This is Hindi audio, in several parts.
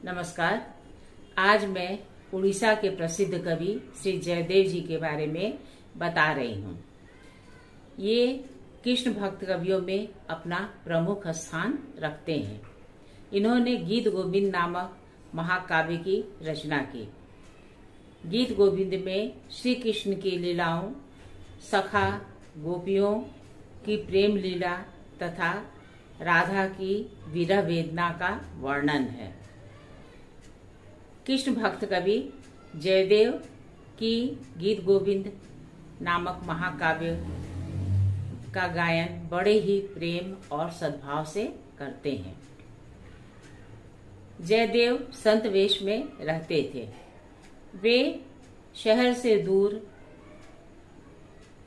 नमस्कार। आज मैं उड़ीसा के प्रसिद्ध कवि श्री जयदेव जी के बारे में बता रही हूँ। ये कृष्ण भक्त कवियों में अपना प्रमुख स्थान रखते हैं। इन्होंने गीत गोविंद नामक महाकाव्य की रचना की। गीत गोविंद में श्री कृष्ण की लीलाओं, सखा गोपियों की प्रेम लीला तथा राधा की विरह वेदना का वर्णन है। कृष्ण भक्त कवि जयदेव की गीत गोविंद नामक महाकाव्य का गायन बड़े ही प्रेम और सद्भाव से करते हैं। जयदेव संत वेश में रहते थे। वे शहर से दूर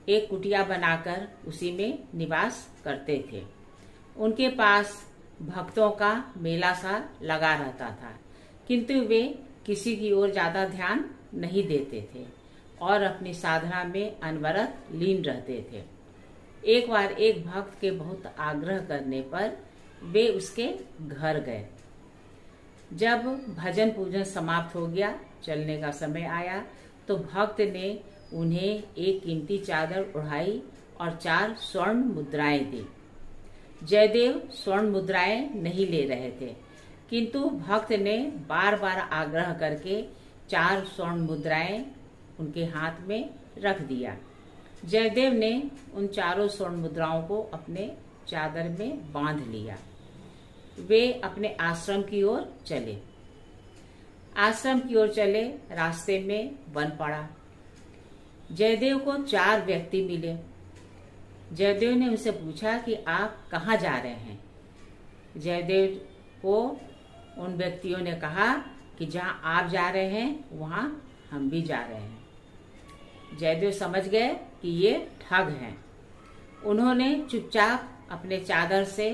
एक कुटिया बनाकर उसी में निवास करते थे। उनके पास भक्तों का मेला सा लगा रहता था, किंतु वे किसी की ओर ज्यादा ध्यान नहीं देते थे और अपनी साधना में अनवरत लीन रहते थे। एक बार एक भक्त के बहुत आग्रह करने पर वे उसके घर गए। जब भजन पूजन समाप्त हो गया, चलने का समय आया, तो भक्त ने उन्हें एक कीमती चादर उड़ाई और 4 स्वर्ण मुद्राएं दी। जयदेव स्वर्ण मुद्राएं नहीं ले रहे थे, किंतु भक्त ने बार बार आग्रह करके 4 स्वर्ण मुद्राएं उनके हाथ में रख दिया। जयदेव ने उन 4 स्वर्ण मुद्राओं को अपने चादर में बांध लिया। वे अपने आश्रम की ओर चले। आश्रम की ओर चले, रास्ते में वन पड़ा। जयदेव को 4 व्यक्ति मिले। जयदेव ने उनसे पूछा कि आप कहाँ जा रहे हैं। जयदेव को उन व्यक्तियों ने कहा कि जहाँ आप जा रहे हैं वहाँ हम भी जा रहे हैं। जयदेव समझ गए कि ये ठग हैं। उन्होंने चुपचाप अपने चादर से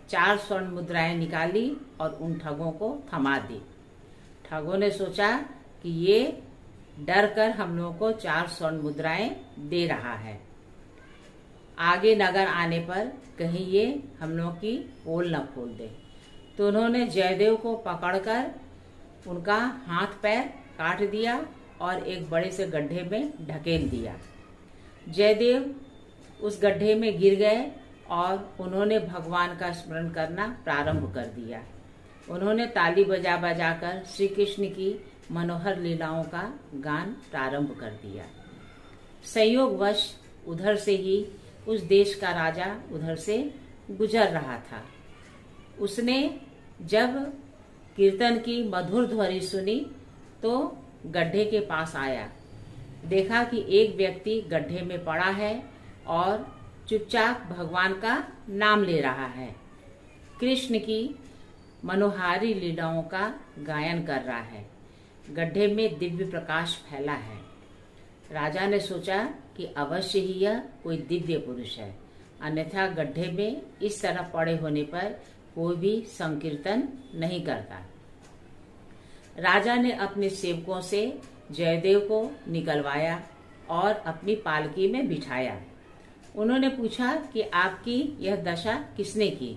4 स्वर्ण मुद्राएं निकाली और उन ठगों को थमा दी। ठगों ने सोचा कि ये डर कर हम लोगों को 4 स्वर्ण मुद्राएं दे रहा है। आगे नगर आने पर कहीं ये हम लोगों की पोल न खोल दे। तो उन्होंने जयदेव को पकड़कर उनका हाथ पैर काट दिया और एक बड़े से गड्ढे में ढकेल दिया। जयदेव उस गड्ढे में गिर गए और उन्होंने भगवान का स्मरण करना प्रारंभ कर दिया। उन्होंने ताली बजा बजाकर श्री कृष्ण की मनोहर लीलाओं का गान प्रारंभ कर दिया। संयोगवश उधर से ही उस देश का राजा उधर से गुजर रहा था। उसने जब कीर्तन की मधुर ध्वनि सुनी तो गड्ढे के पास आया। देखा कि एक व्यक्ति गड्ढे में पड़ा है और चुपचाप भगवान का नाम ले रहा है। कृष्ण की मनोहारी लीलाओं का गायन कर रहा है। गड्ढे में दिव्य प्रकाश फैला है। राजा ने सोचा कि अवश्य ही यह कोई दिव्य पुरुष है, अन्यथा गड्ढे में इस तरह पड़े होने पर कोई भी संकीर्तन नहीं करता। राजा ने अपने सेवकों से जयदेव को निकलवाया और अपनी पालकी में बिठाया। उन्होंने पूछा कि आपकी यह दशा किसने की।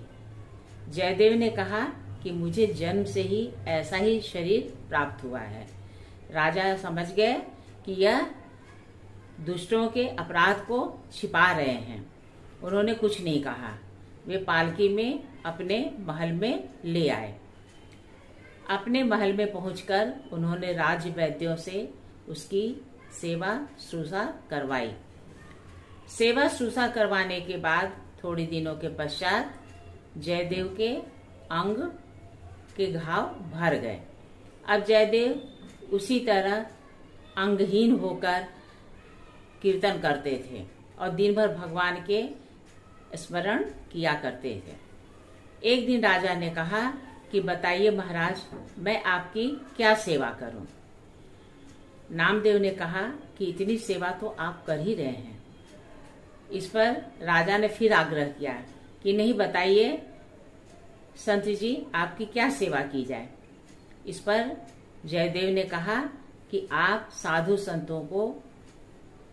जयदेव ने कहा कि मुझे जन्म से ही ऐसा ही शरीर प्राप्त हुआ है। राजा समझ गए कि यह दुष्टों के अपराध को छिपा रहे हैं। उन्होंने कुछ नहीं कहा। वे पालकी में अपने महल में ले आए। अपने महल में पहुंचकर उन्होंने राज्य वैद्यों से उसकी सेवा शुश्रूषा करवाई। सेवा शुश्रूषा करवाने के बाद थोड़ी दिनों के पश्चात जयदेव के अंग के घाव भर गए। अब जयदेव उसी तरह अंगहीन होकर कीर्तन करते थे और दिन भर भगवान के स्मरण किया करते थे। एक दिन राजा ने कहा कि बताइए महाराज, मैं आपकी क्या सेवा करूं। नामदेव ने कहा कि इतनी सेवा तो आप कर ही रहे हैं। इस पर राजा ने फिर आग्रह किया कि नहीं, बताइए संत जी, आपकी क्या सेवा की जाए। इस पर जयदेव ने कहा कि आप साधु संतों को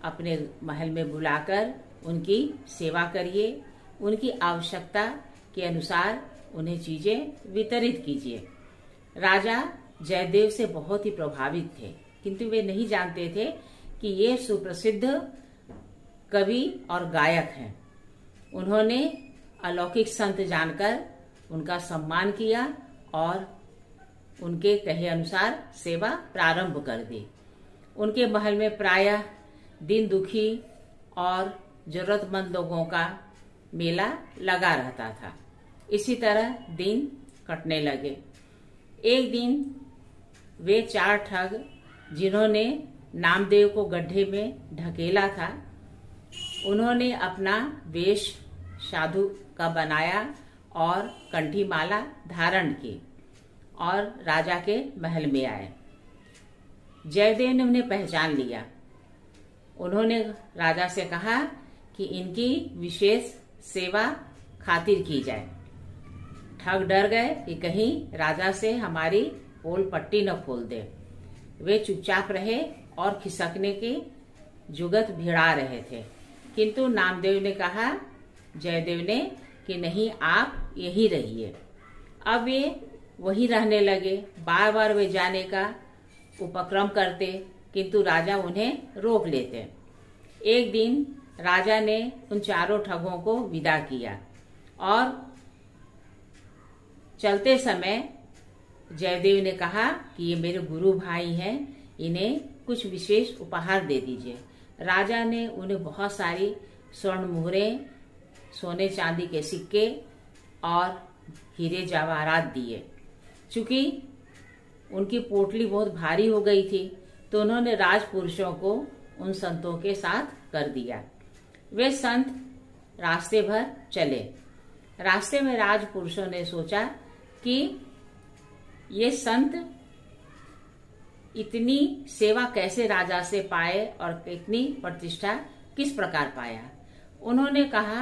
अपने महल में बुलाकर उनकी सेवा करिए, उनकी आवश्यकता के अनुसार उन्हें चीजें वितरित कीजिए। राजा जयदेव से बहुत ही प्रभावित थे, किंतु वे नहीं जानते थे कि ये सुप्रसिद्ध कवि और गायक हैं। उन्होंने अलौकिक संत जानकर उनका सम्मान किया और उनके कहे अनुसार सेवा प्रारंभ कर दी। उनके महल में प्रायः दिन दुखी और जरूरतमंद लोगों का मेला लगा रहता था। इसी तरह दिन कटने लगे। एक दिन वे 4 ठग, जिन्होंने नामदेव को गड्ढे में ढकेला था, उन्होंने अपना वेश साधु का बनाया और कंठी माला धारण की और राजा के महल में आए। जयदेव ने उन्हें पहचान लिया। उन्होंने राजा से कहा कि इनकी विशेष सेवा खातिर की जाए। ठग डर गए कि कहीं राजा से हमारी पोल पट्टी न खोल दे। वे चुपचाप रहे और खिसकने की जुगत भिड़ा रहे थे, किंतु नामदेव ने कहा, जयदेव ने, कि नहीं, आप यही रहिए। अब वे वही रहने लगे। बार बार वे जाने का उपक्रम करते, किंतु राजा उन्हें रोक लेते। एक दिन राजा ने उन 4 ठगों को विदा किया और चलते समय जयदेव ने कहा कि ये मेरे गुरु भाई हैं, इन्हें कुछ विशेष उपहार दे दीजिए। राजा ने उन्हें बहुत सारी स्वर्ण मुहरें, सोने चांदी के सिक्के और हीरे जवाहरात दिए। चूंकि उनकी पोटली बहुत भारी हो गई थी, तो उन्होंने राजपुरुषों को उन संतों के साथ कर दिया। वे संत रास्ते भर चले। रास्ते में राजपुरुषों ने सोचा कि ये संत इतनी सेवा कैसे राजा से पाए और इतनी प्रतिष्ठा किस प्रकार पाया। उन्होंने कहा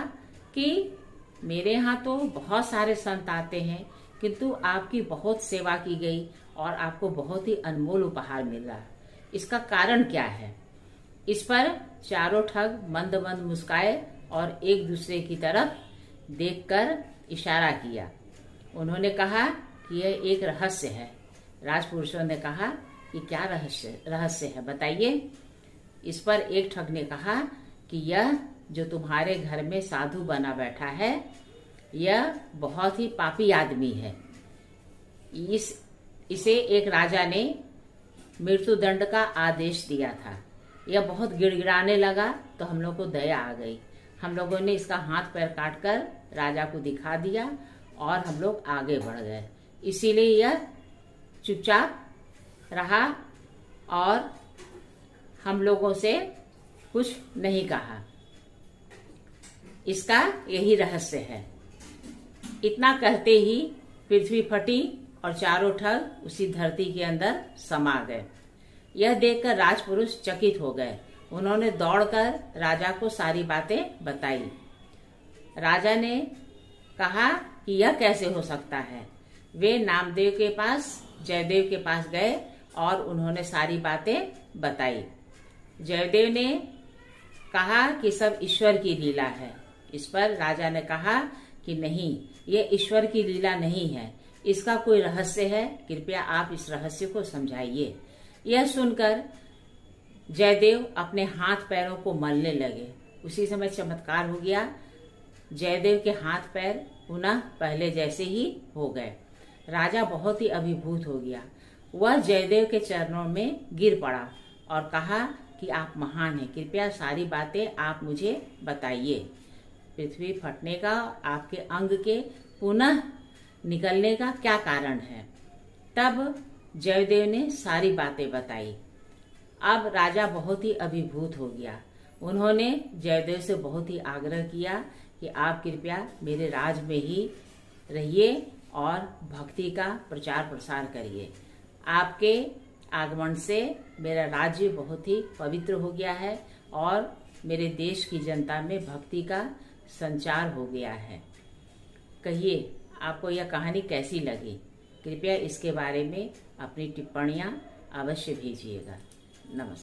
कि मेरे यहाँ तो बहुत सारे संत आते हैं, किंतु आपकी बहुत सेवा की गई और आपको बहुत ही अनमोल उपहार मिला। इसका कारण क्या है? इस पर 4 ठग मंद मंद मुस्काए और एक दूसरे की तरफ देखकर इशारा किया। उन्होंने कहा कि यह एक रहस्य है। राजपुरुषों ने कहा कि क्या रहस्य है, बताइए। इस पर एक ठग ने कहा कि यह जो तुम्हारे घर में साधु बना बैठा है, यह बहुत ही पापी आदमी है। इसे एक राजा ने मृत्युदंड का आदेश दिया था। यह बहुत गिड़गिड़ाने लगा तो हम लोग को दया आ गई। हम लोगों ने इसका हाथ पैर काटकर राजा को दिखा दिया और हम लोग आगे बढ़ गए। इसीलिए यह चुपचाप रहा और हम लोगों से कुछ नहीं कहा। इसका यही रहस्य है। इतना कहते ही पृथ्वी फटी और 4 ठग उसी धरती के अंदर समा गए। यह देखकर राजपुरुष चकित हो गए। उन्होंने दौड़कर राजा को सारी बातें बताई। राजा ने कहा कि यह कैसे हो सकता है। वे नामदेव के पास, जयदेव के पास गए और उन्होंने सारी बातें बताई। जयदेव ने कहा कि सब ईश्वर की लीला है। इस पर राजा ने कहा कि नहीं, ये ईश्वर की लीला नहीं है, इसका कोई रहस्य है, कृपया आप इस रहस्य को समझाइए। यह सुनकर जयदेव अपने हाथ पैरों को मलने लगे। उसी समय चमत्कार हो गया। जयदेव के हाथ पैर पुनः पहले जैसे ही हो गए। राजा बहुत ही अभिभूत हो गया। वह जयदेव के चरणों में गिर पड़ा और कहा कि आप महान हैं, कृपया सारी बातें आप मुझे बताइए। पृथ्वी फटने का, आपके अंग के पुनः निकलने का क्या कारण है? तब जयदेव ने सारी बातें बताई। अब राजा बहुत ही अभिभूत हो गया। उन्होंने जयदेव से बहुत ही आग्रह किया कि आप कृपया मेरे राज में ही रहिए और भक्ति का प्रचार प्रसार करिए। आपके आगमन से मेरा राज्य बहुत ही पवित्र हो गया है और मेरे देश की जनता में भक्ति का संचार हो गया है। कहिए, आपको यह कहानी कैसी लगी? कृपया इसके बारे में अपनी टिप्पणियां अवश्य भेजिएगा। नमस्कार।